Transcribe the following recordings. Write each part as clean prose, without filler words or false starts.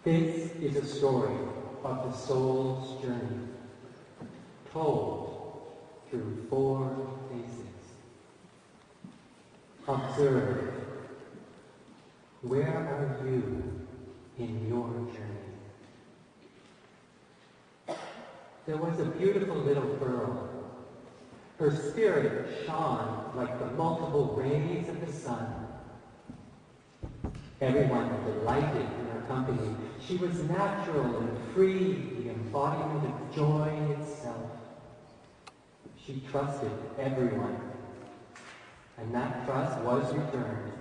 This is a story of the soul's journey, told through 4 faces. Observe, where are you in your journey? There was a beautiful little girl. Her spirit shone like the multiple rays of the sun. Everyone delighted in her company. She was natural and free, the embodiment of joy itself. She trusted everyone, and that trust was returned.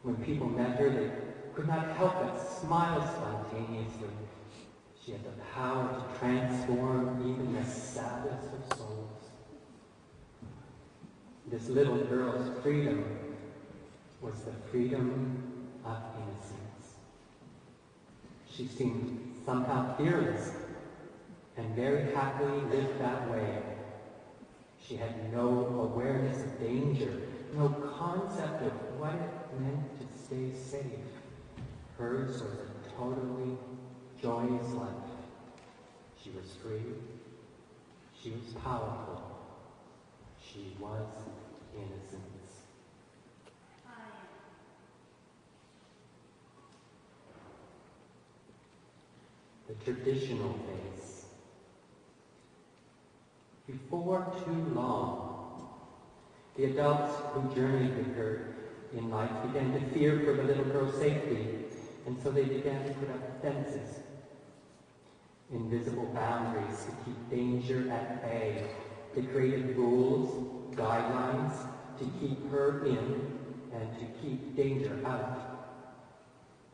When people met her, they could not help but smile spontaneously. She had the power to transform even the saddest of souls. This little girl's freedom was the freedom of innocence. She seemed somehow fearless and very happily lived that way. She had no awareness of danger, no concept of what it meant to stay safe. Hers was a totally joyous life. She was free. She was powerful. She was innocence. The traditional face. Before too long, the adults who journeyed with her in life began to fear for the little girl's safety, and so they began to put up fences, invisible boundaries to keep danger at bay. They created rules, guidelines to keep her in and to keep danger out.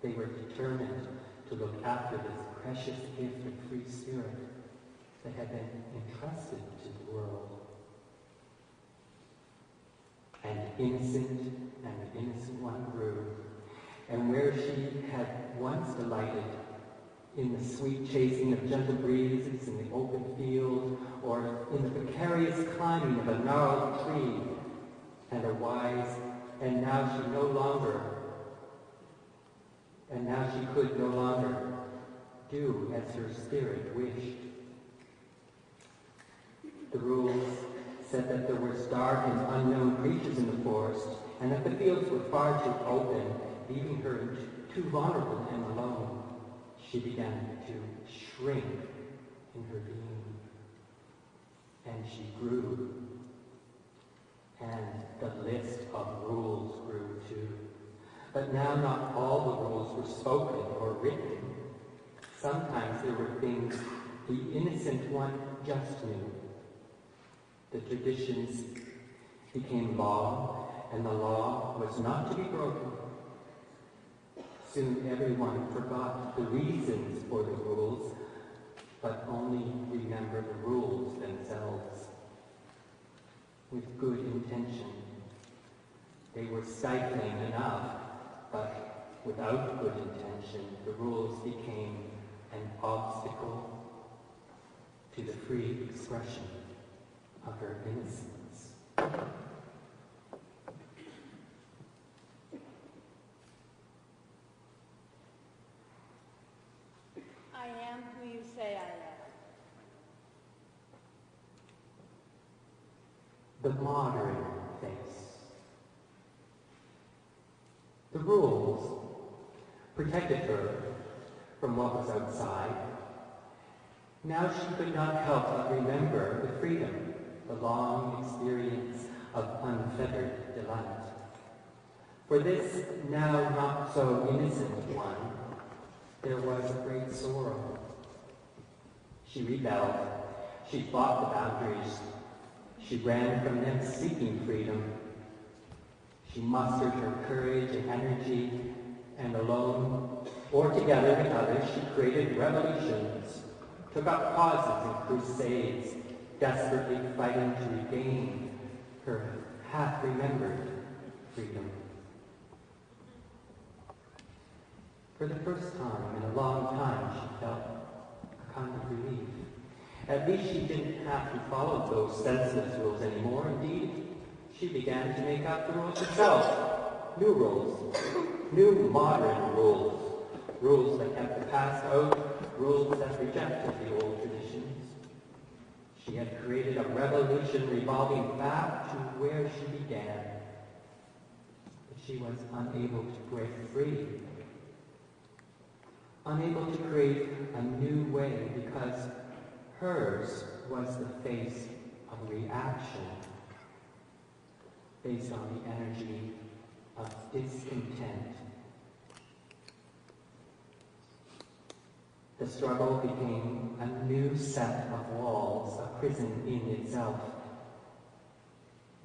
They were determined to look after this precious gift of free spirit that had been entrusted to the world. And the innocent one grew, and where she had once delighted in the sweet chasing of gentle breezes in the open field, or in the precarious climbing of a gnarled tree, and now she could no longer do as her spirit wished. The rules said that there were dark and unknown creatures in the forest, and that the fields were far too open, leaving her too vulnerable and alone. She began to shrink in her being, and she grew, and the list of rules grew too. But now not all the rules were spoken or written. Sometimes there were things the innocent one just knew. The traditions became law, and the law was not to be broken. Soon everyone forgot the reasons for the rules, but only remembered the rules themselves. With good intention, they were stifling enough, but without good intention, the rules became an obstacle to the free expression of her innocence. I am who you say I am. The modern face. The rules protected her from what was outside. Now she could not help but remember the freedom, the long experience of unfettered delight. For this now not so innocent one, there was a great sorrow. She rebelled. She fought the boundaries. She ran from them seeking freedom. She mustered her courage and energy, and alone or together with others, she created revolutions, took up causes and crusades, desperately fighting to regain her half-remembered freedom. For the first time in a long time, she felt a kind of relief. At least she didn't have to follow those senseless rules anymore. Indeed, she began to make up the rules herself. New rules. New modern rules. rules that kept the past out, rules that rejected the old traditions. She had created a revolution revolving back to where she began. But she was unable to break free, unable to create a new way because hers was the face of reaction based on the energy of discontent. The struggle became a new set of walls, a prison in itself.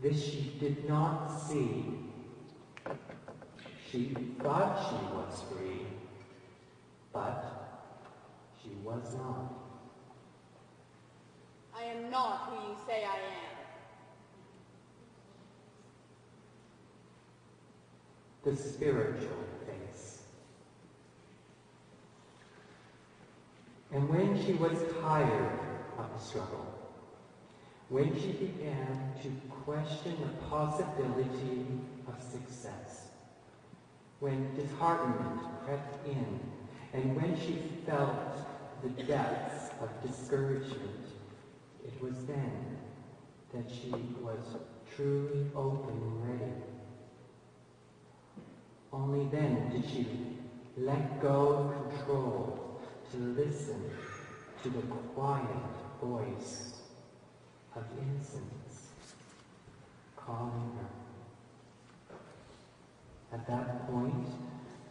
This she did not see. She thought she was free, but she was not. I am not who you say I am. The spiritual face. And when she was tired of the struggle, when she began to question the possibility of success, when disheartenment crept in, and when she felt the depths of discouragement, it was then that she was truly open and ready. Only then did she let go of control to listen to the quiet voice of innocence calling her. At that point,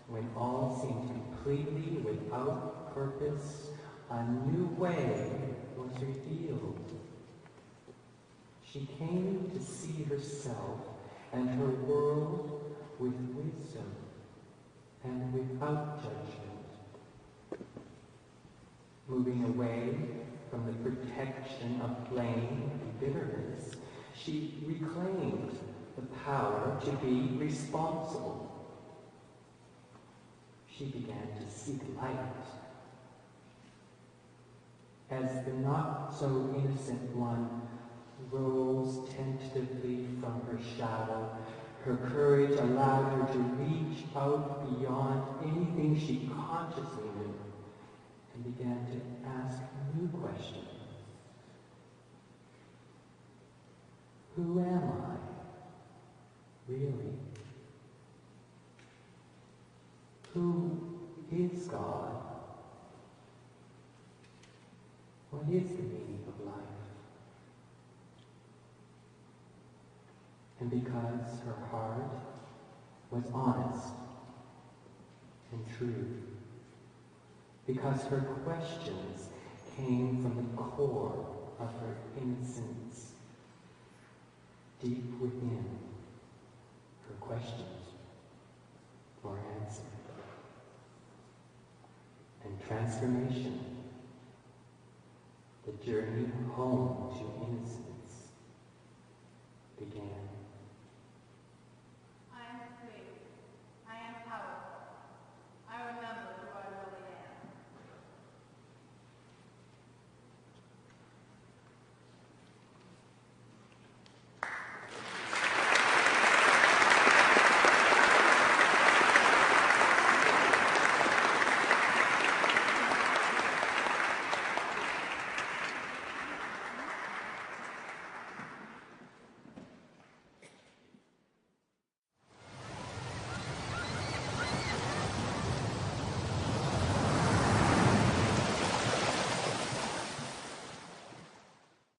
when all seemed completely without purpose, a new way was revealed. She came to see herself and her world with wisdom and without judgment. Moving away from the protection of blame and bitterness, she reclaimed the power to be responsible. She began to seek light. As the not-so-innocent one rose tentatively from her shadow, her courage allowed her to reach out beyond anything she consciously knew and began to ask new questions. Who am I, really? Who is God? What is the meaning of life? And because her heart was honest and true, because her questions came from the core of her innocence, deep within, her questions were answered. And transformation, the journey home to innocence,